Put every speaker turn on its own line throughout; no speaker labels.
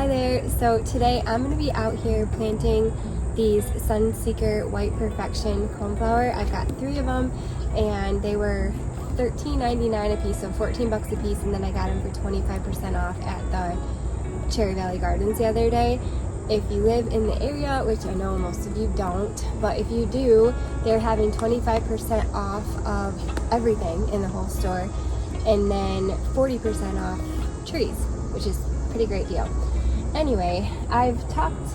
Hi there. So today I'm going to be out here planting these Sunseeker White Perfection coneflower. I've got 3 of them and they were $13.99 a piece, so 14 bucks a piece, and then I got them for 25% off at the Cherry Valley Gardens the other day. If you live in the area, which I know most of you don't, but if you do, they're having 25% off of everything in the whole store, and then 40% off trees, which is a pretty great deal. Anyway, I've talked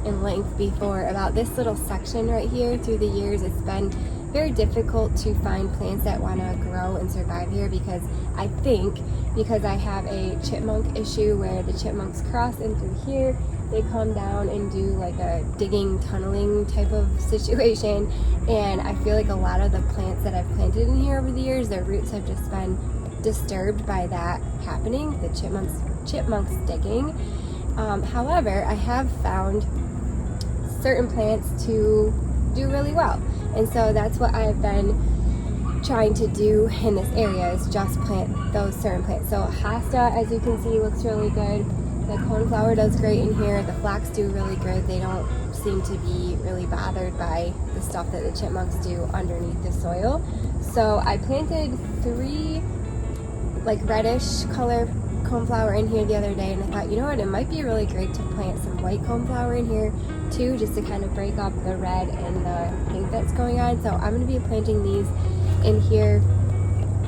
in length before about this little section right here. Through the years, it's been very difficult to find plants that want to grow and survive here because I have a chipmunk issue where the chipmunks cross in through here. They come down and do like a digging, tunneling type of situation, and I feel like a lot of the plants that I've planted in here over the years, their roots have just been disturbed by that happening, the chipmunks digging. However, I have found certain plants to do really well, and so that's what I've been trying to do in this area, is just plant those certain plants. So hosta, as you can see, looks really good. The coneflower does great in here. The flax do really good. They don't seem to be really bothered by the stuff that the chipmunks do underneath the soil. So I planted 3 like reddish color coneflower in here the other day, and I thought, you know what, it might be really great to plant some white coneflower in here too, just to kind of break up the red and the pink that's going on. So I'm going to be planting these in here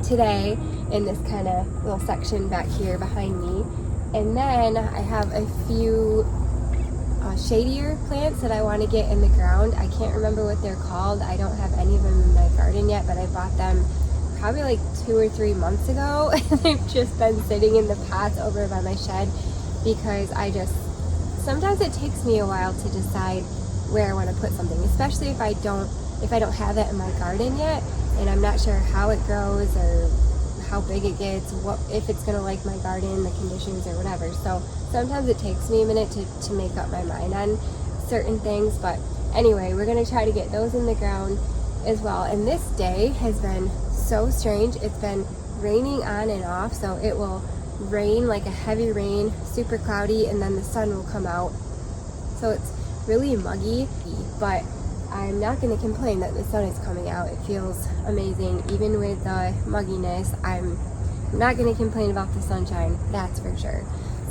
today in this kind of little section back here behind me. And then I have a few shadier plants that I want to get in the ground. I can't remember what they're called. I don't have any of them in my garden yet, but I bought them probably like 2 or 3 months ago. They've just been sitting in the pots over by my shed because sometimes it takes me a while to decide where I want to put something, especially if I don't have it in my garden yet and I'm not sure how it grows or how big it gets, if it's gonna like my garden, the conditions or whatever. So sometimes it takes me a minute to make up my mind on certain things, but anyway, we're gonna try to get those in the ground as well. And this day has been so strange. It's been raining on and off, so it will rain like a heavy rain, super cloudy, and then the sun will come out. So it's really muggy, but I'm not going to complain that the sun is coming out. It feels amazing. Even with the mugginess, I'm not going to complain about the sunshine, that's for sure.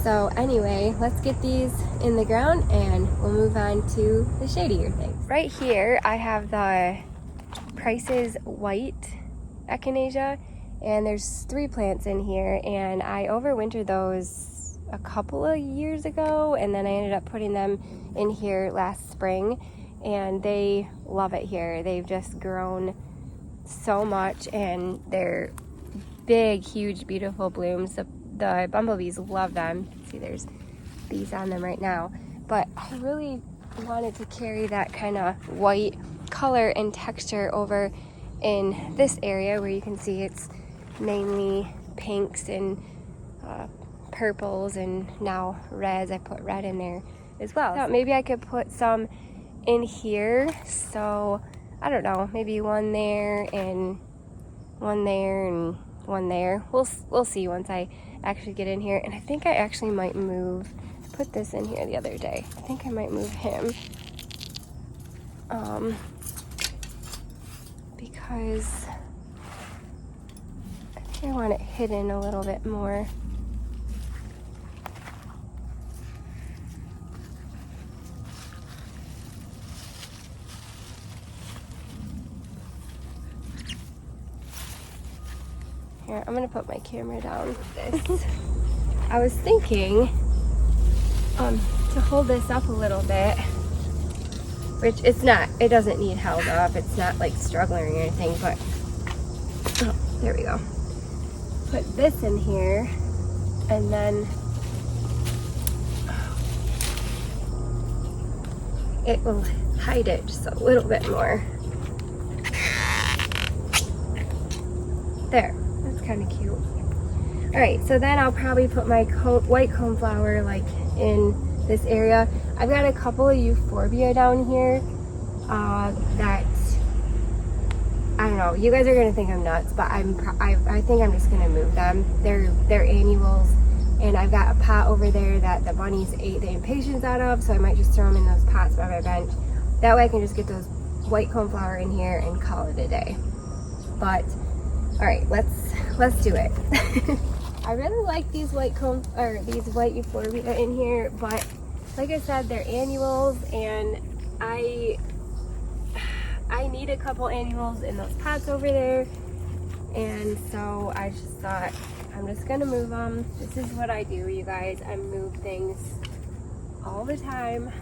So anyway, let's get these in the ground and we'll move on to the shadier things. Right here, I have the Price's White Echinacea, and there's 3 plants in here, and I overwintered those a couple of years ago, and then I ended up putting them in here last spring. And they love it here. They've just grown so much, and they're big, huge, beautiful blooms. The bumblebees love them. See, there's bees on them right now. But I really wanted to carry that kind of white color and texture over in this area where you can see it's mainly pinks and purples and now reds. I put red in there as well. So maybe I could put some in here, so I don't know, maybe one there and one there and one there. We'll see once I actually get in here. And I think I actually might put this in here the other day. I think I might move him because I think I want it hidden a little bit more. Here, I'm gonna put my camera down with this. I was thinking to hold this up a little bit, which it doesn't need held up. It's not like struggling or anything, but there we go. Put this in here, and then it will hide it just a little bit more. There. Kind of cute. All right, so then I'll probably put my white coneflower like in this area. I've got a couple of euphorbia down here that I don't know. You guys are gonna think I'm nuts, but I think I'm just gonna move them. They're annuals, and I've got a pot over there that the bunnies ate the impatiens out of, so I might just throw them in those pots by my bench. That way I can just get those white coneflower in here and call it a day. But all right, let's do it. I really like these these white euphorbia in here, but like I said, they're annuals, and I need a couple annuals in those pots over there, and so I just thought I'm just gonna move them. This is what I do, you guys. I move things all the time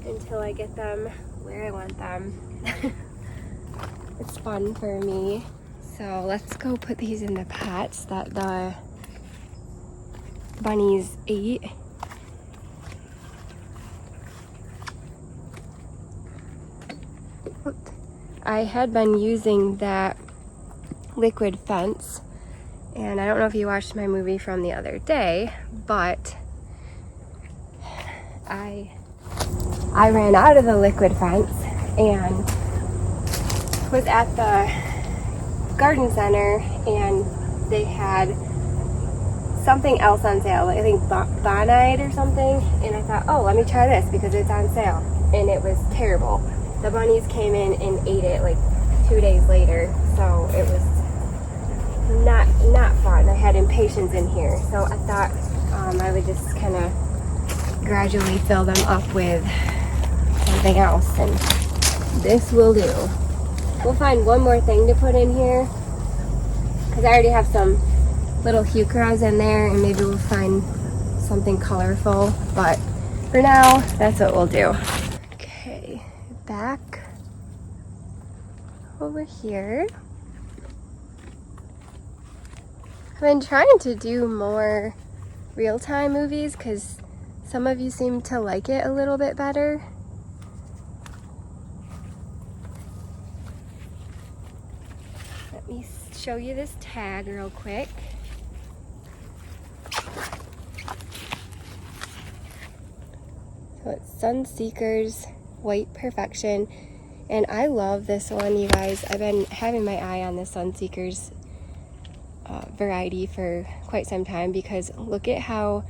until I get them where I want them. It's fun for me. So let's go put these in the pots that the bunnies ate. I had been using that liquid fence, and I don't know if you watched my movie from the other day, but I ran out of the liquid fence and was at the garden center, and they had something else on sale, I think bonide or something, and I thought, oh, let me try this because it's on sale, and it was terrible. The bunnies came in and ate it like 2 days later, so it was not fun. I had impatiens in here, so I thought I would just kind of gradually fill them up with something else, and this will do. We'll find one more thing to put in here because I already have some little heucheras in there, and maybe we'll find something colorful, but for now, that's what we'll do. Okay, back over here. I've been trying to do more real-time movies because some of you seem to like it a little bit better. Let me show you this tag real quick. So it's Sunseeker's White Perfection, and I love this one, you guys. I've been having my eye on the Sunseeker's variety for quite some time because look at how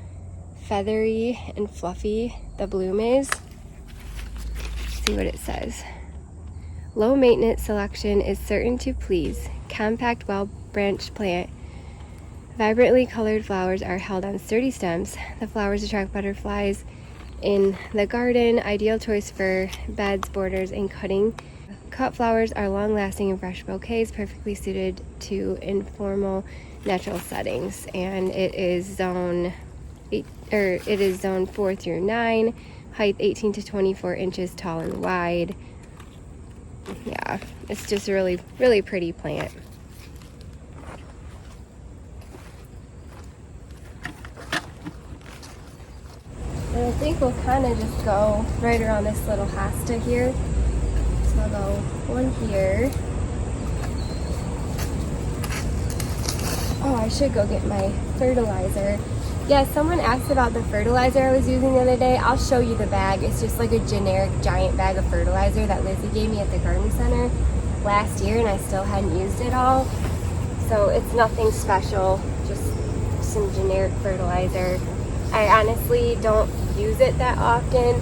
feathery and fluffy the bloom is. Let's see what it says. Low maintenance selection is certain to please. Compact, well-branched plant. Vibrantly colored flowers are held on sturdy stems. The flowers attract butterflies in the garden. Ideal choice for beds, borders, and cutting. Cut flowers are long-lasting and fresh bouquets, perfectly suited to informal, natural settings. And it is zone 4 through 9, height 18 to 24 inches tall and wide. Yeah, it's just a really, really pretty plant. And I think we'll kind of just go right around this little hosta here. So I'll go one here. Oh, I should go get my fertilizer. Yeah, someone asked about the fertilizer I was using the other day. I'll show you the bag. It's just like a generic giant bag of fertilizer that Lizzie gave me at the garden center last year, and I still hadn't used it all. So it's nothing special, just some generic fertilizer. I honestly don't use it that often.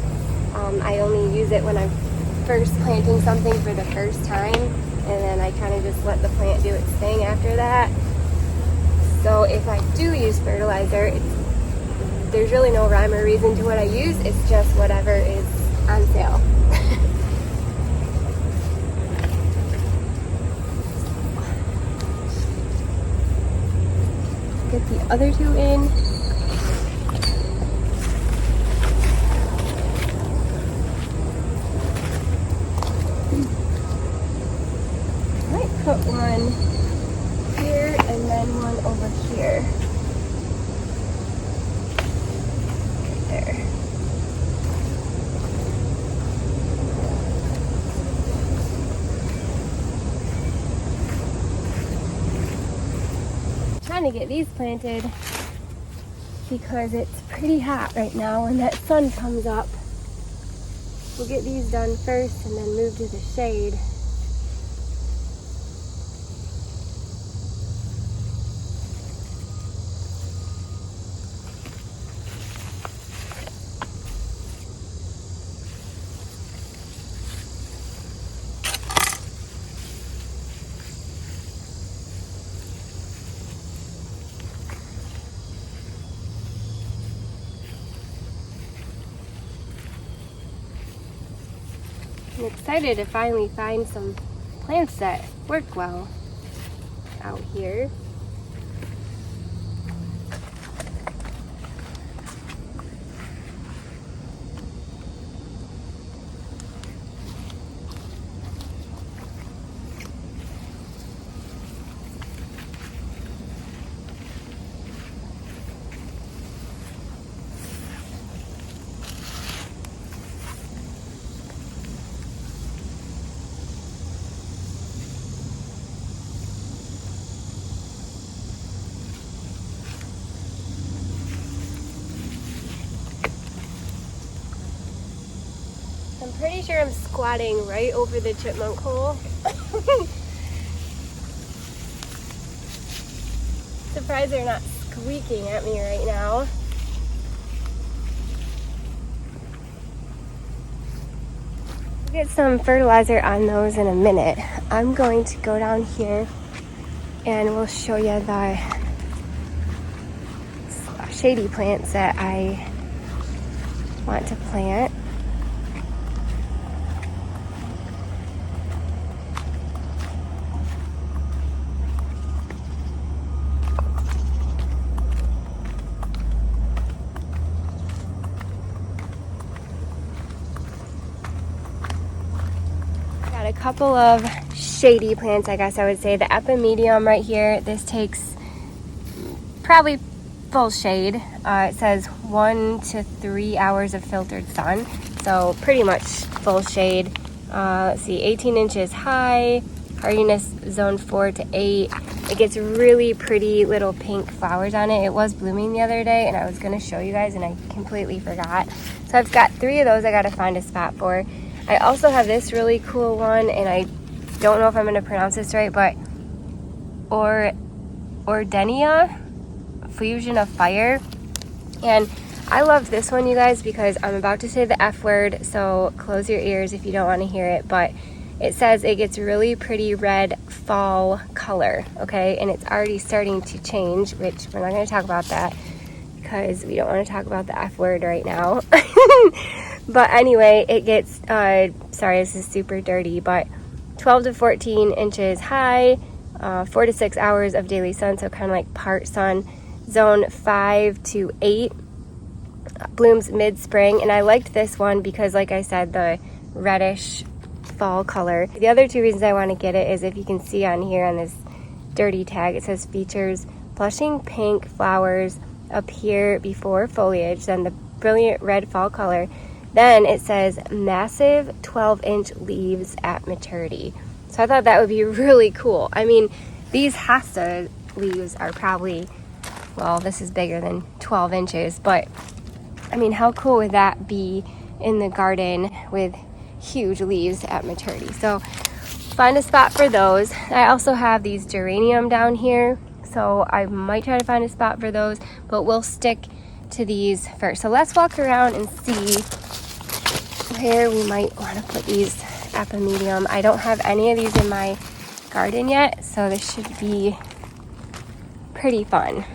I only use it when I'm first planting something for the first time, and then I kind of just let the plant do its thing after that. So if I do use fertilizer, there's really no rhyme or reason to what I use. It's just whatever is on sale. Get the other two in. Might put one here and then one over here. Right there. Trying to get these planted because it's pretty hot right now when that sun comes up. We'll get these done first and then move to the shade. I'm excited to finally find some plants that work well out here. I'm pretty sure I'm squatting right over the chipmunk hole. Surprised they're not squeaking at me right now. We'll get some fertilizer on those in a minute. I'm going to go down here and we'll show you the shady plants that I want to plant. Got a couple of shady plants, I guess I would say. The Epimedium right here, this takes probably full shade. It says 1 to 3 hours of filtered sun, so pretty much full shade. Let's see, 18 inches high, hardiness zone 4 to 8. It gets really pretty little pink flowers on it. It was blooming the other day and I was going to show you guys and I completely forgot. So I've got 3 of those I got to find a spot for. I also have this really cool one, and I don't know if I'm going to pronounce this right, but Oredenia, Fusion of Fire. And I love this one, you guys, because I'm about to say the F word, so close your ears if you don't want to hear it, but it says it gets really pretty red fall color, okay? And it's already starting to change, which we're not going to talk about that because we don't want to talk about the F word right now. But anyway, it gets, sorry, this is super dirty, but 12 to 14 inches high, 4 to 6 hours of daily sun, so kind of like part sun, zone 5 to 8, blooms mid-spring. And I liked this one because, like I said, the reddish fall color. The other 2 reasons I want to get it is, if you can see on here on this dirty tag, it says features blushing pink flowers appear before foliage, then the brilliant red fall color. Then it says massive 12-inch leaves at maturity. So I thought that would be really cool. I mean, these hosta leaves are probably, well, this is bigger than 12 inches, but I mean, how cool would that be in the garden with huge leaves at maturity? So find a spot for those. I also have these geranium down here, so I might try to find a spot for those, but we'll stick to these first. So let's walk around and see where we might want to put these Epimedium. I don't have any of these in my garden yet, so this should be pretty fun.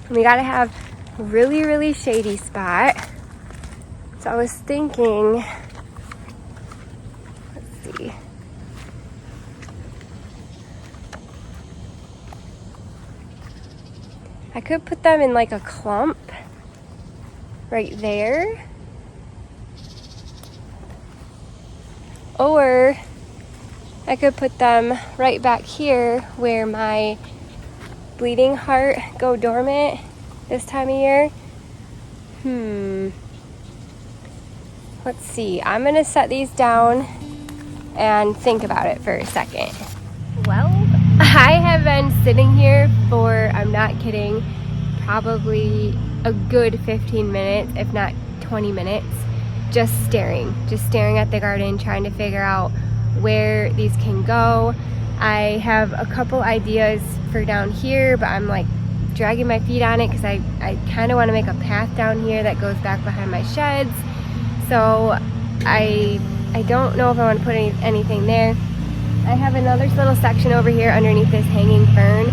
We got to have a really, really shady spot. So I was thinking, let's see. I could put them in like a clump right there. Or I could put them right back here where my bleeding heart go dormant this time of year. Let's see. I'm gonna set these down and think about it for a second. Well, I have been sitting here for, I'm not kidding, probably a good 15 minutes, if not 20 minutes. Just staring at the garden, trying to figure out where these can go. I have a couple ideas for down here, but I'm like dragging my feet on it because I kind of want to make a path down here that goes back behind my sheds. So I don't know if I want to put anything there. I have another little section over here underneath this hanging fern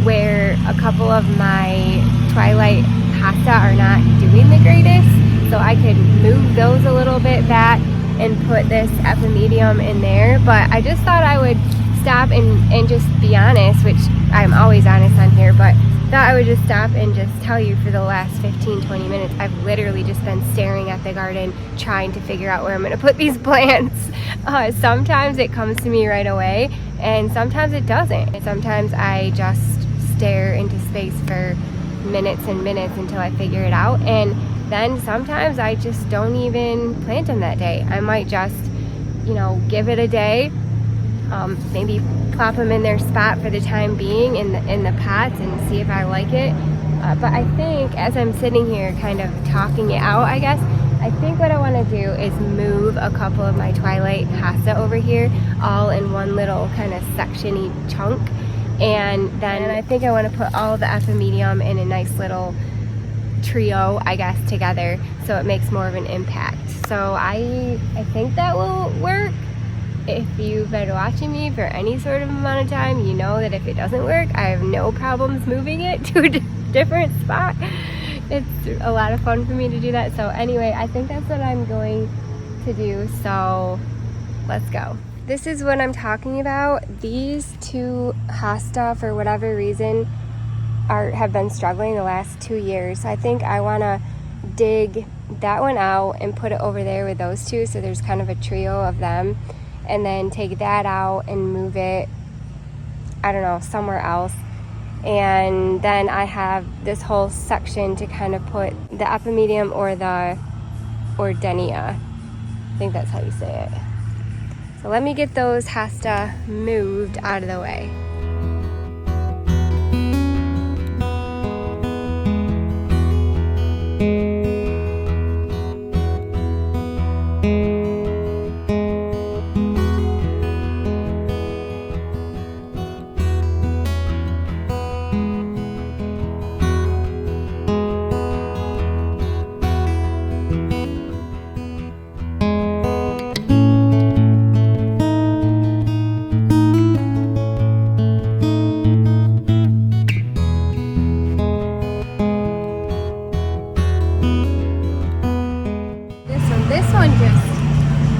where a couple of my twilight hosta are not doing the greatest. So I could move those a little bit back and put this Epimedium in there, but I just thought I would stop and just be honest, which I'm always honest on here, but thought I would just stop and just tell you for the last 15-20 minutes I've literally just been staring at the garden trying to figure out where I'm going to put these plants. Sometimes it comes to me right away and sometimes it doesn't. Sometimes I just stare into space for minutes and minutes until I figure it out, and then sometimes I just don't even plant them that day. I might just, you know, give it a day, maybe plop them in their spot for the time being in the pots and see if I like it. But I think as I'm sitting here kind of talking it out, I guess, I think what I want to do is move a couple of my Twilight hosta over here all in one little kind of section-y chunk. And then I think I want to put all the Epimedium in a nice little trio, I guess, together so it makes more of an impact. So I think that will work. If you've been watching me for any sort of amount of time, you know that if it doesn't work, I have no problems moving it to a different spot. It's a lot of fun for me to do that. So anyway, I think that's what I'm going to do. So let's go. This is what I'm talking about. These two hosta, for whatever reason, have been struggling the last 2 years. I think I want to dig that one out and put it over there with those two, so there's kind of a trio of them, and then take that out and move it, I don't know, somewhere else. And then I have this whole section to kind of put the Epimedium or the Oredenia. I think that's how you say it. So let me get those hosta moved out of the way.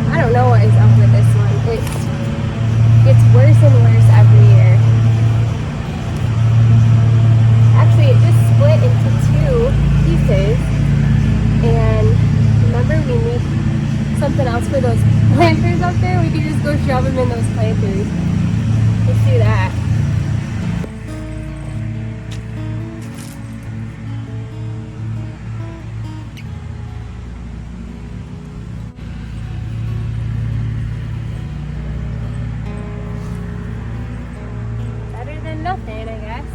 I don't know what is up with this one. It's worse and worse every year. Actually, it just split into 2 pieces. And remember, we need something else for those planters up there. We could just go shove them in those planters. Let's do that. Nothing, I guess.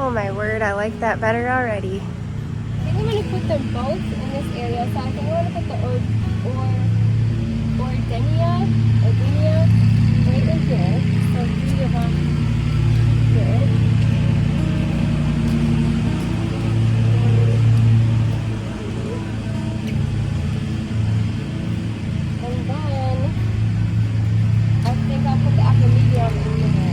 Oh my word, I like that better already. I think I'm going to put them both in this area. So I think I want to put the Oredenia right in here. So 3 of them here. And then I think I'll put the Epimedium in there.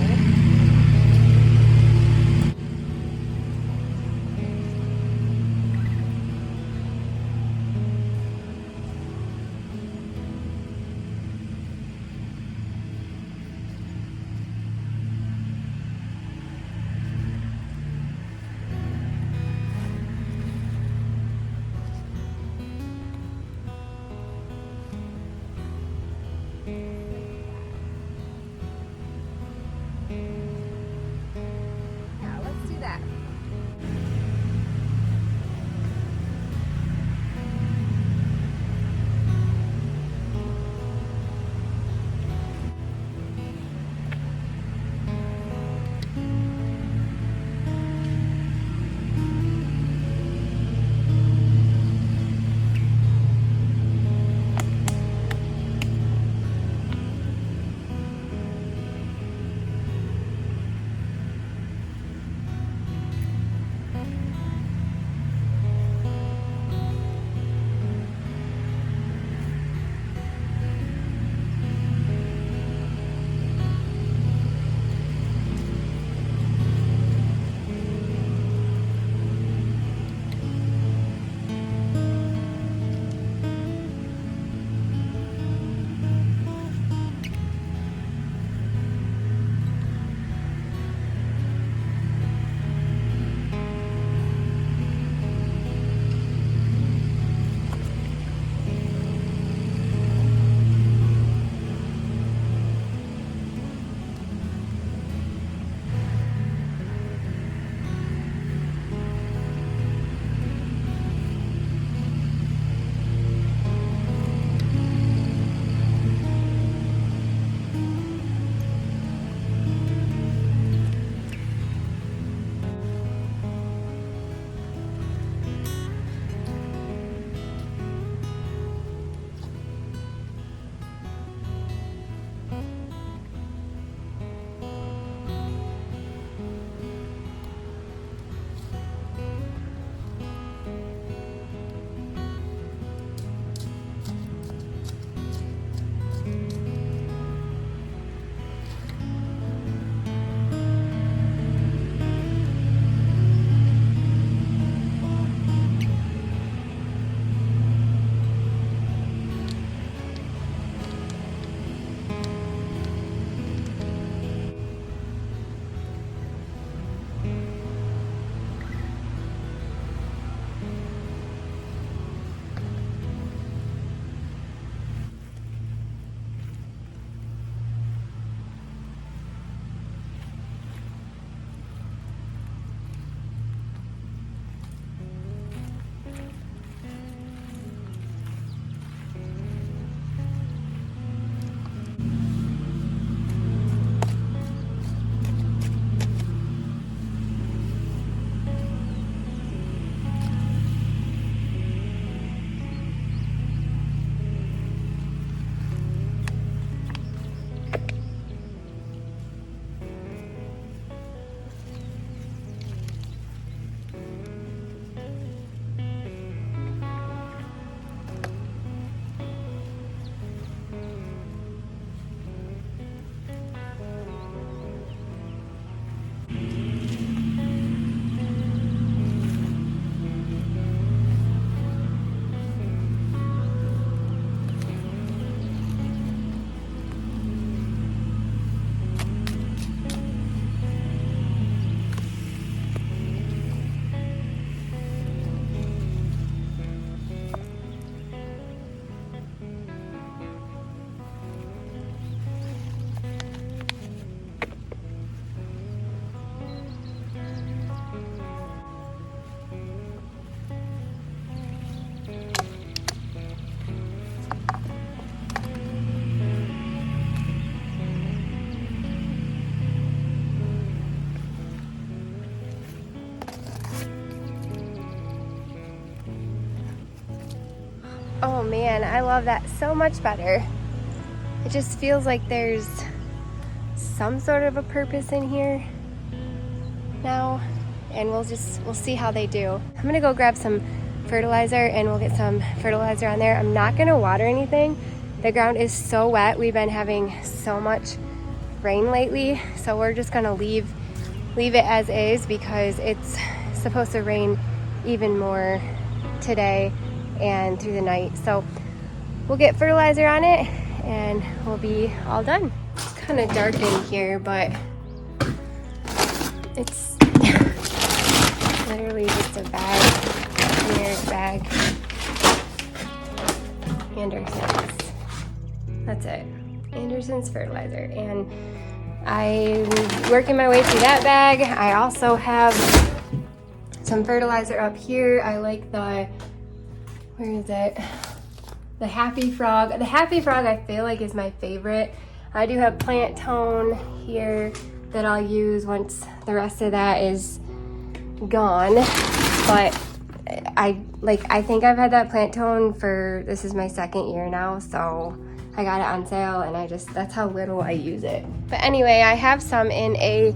and I love that so much better. It just feels like there's some sort of a purpose in here now, and we'll see how they do. I'm gonna go grab some fertilizer and we'll get some fertilizer on there. I'm not gonna water anything. The ground is so wet. We've been having so much rain lately, so we're just gonna leave it as is because it's supposed to rain even more today and through the night. So we'll get fertilizer on it and we'll be all done. It's kind of dark in here, but it's literally just a bag, generic bag, Anderson's. That's it, Anderson's fertilizer. And I'm working my way through that bag. I also have some fertilizer up here. I like the, where is it? The Happy Frog. The Happy Frog I feel like is my favorite. I do have plant tone here that I'll use once the rest of that is gone. But I think I've had that plant tone for, this is my second year now, so I got it on sale and that's how little I use it. But anyway, I have some in a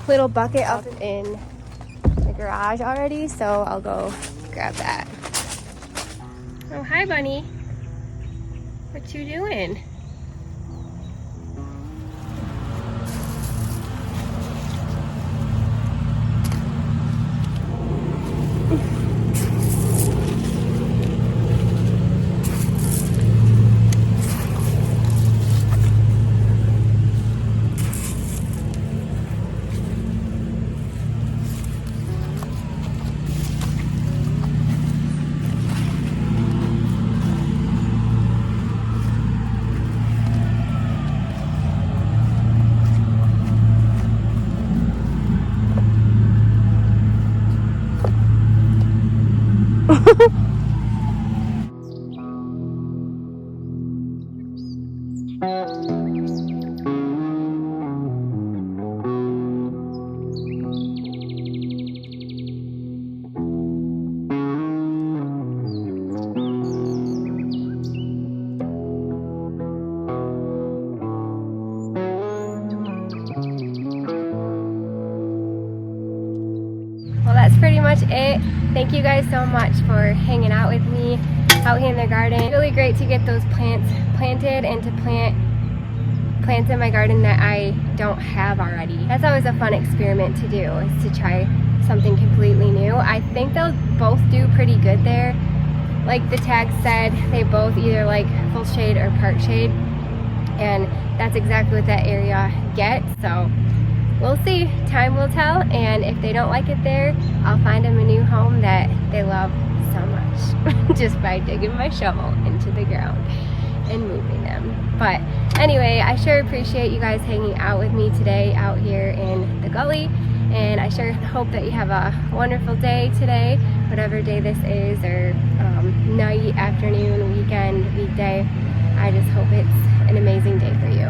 little bucket up in the garage already, so I'll go grab that. Oh, hi, bunny. What you doing? Well, that's pretty much it. Thank you guys so much for hanging out with me out here in the garden. It's really great to get those plants planted and to plant plants in my garden that I don't have already. That's always a fun experiment to do, is to try something completely new. I think they'll both do pretty good there. Like the tag said, they both either like full shade or part shade, and that's exactly what that area gets. So we'll see, time will tell, and if they don't like it there, I'll find them a new home that they love so much just by digging my shovel into the ground and moving them. But anyway, I sure appreciate you guys hanging out with me today out here in the Gully, and I sure hope that you have a wonderful day today, whatever day this is, or night, afternoon, weekend, weekday. I just hope it's an amazing day for you.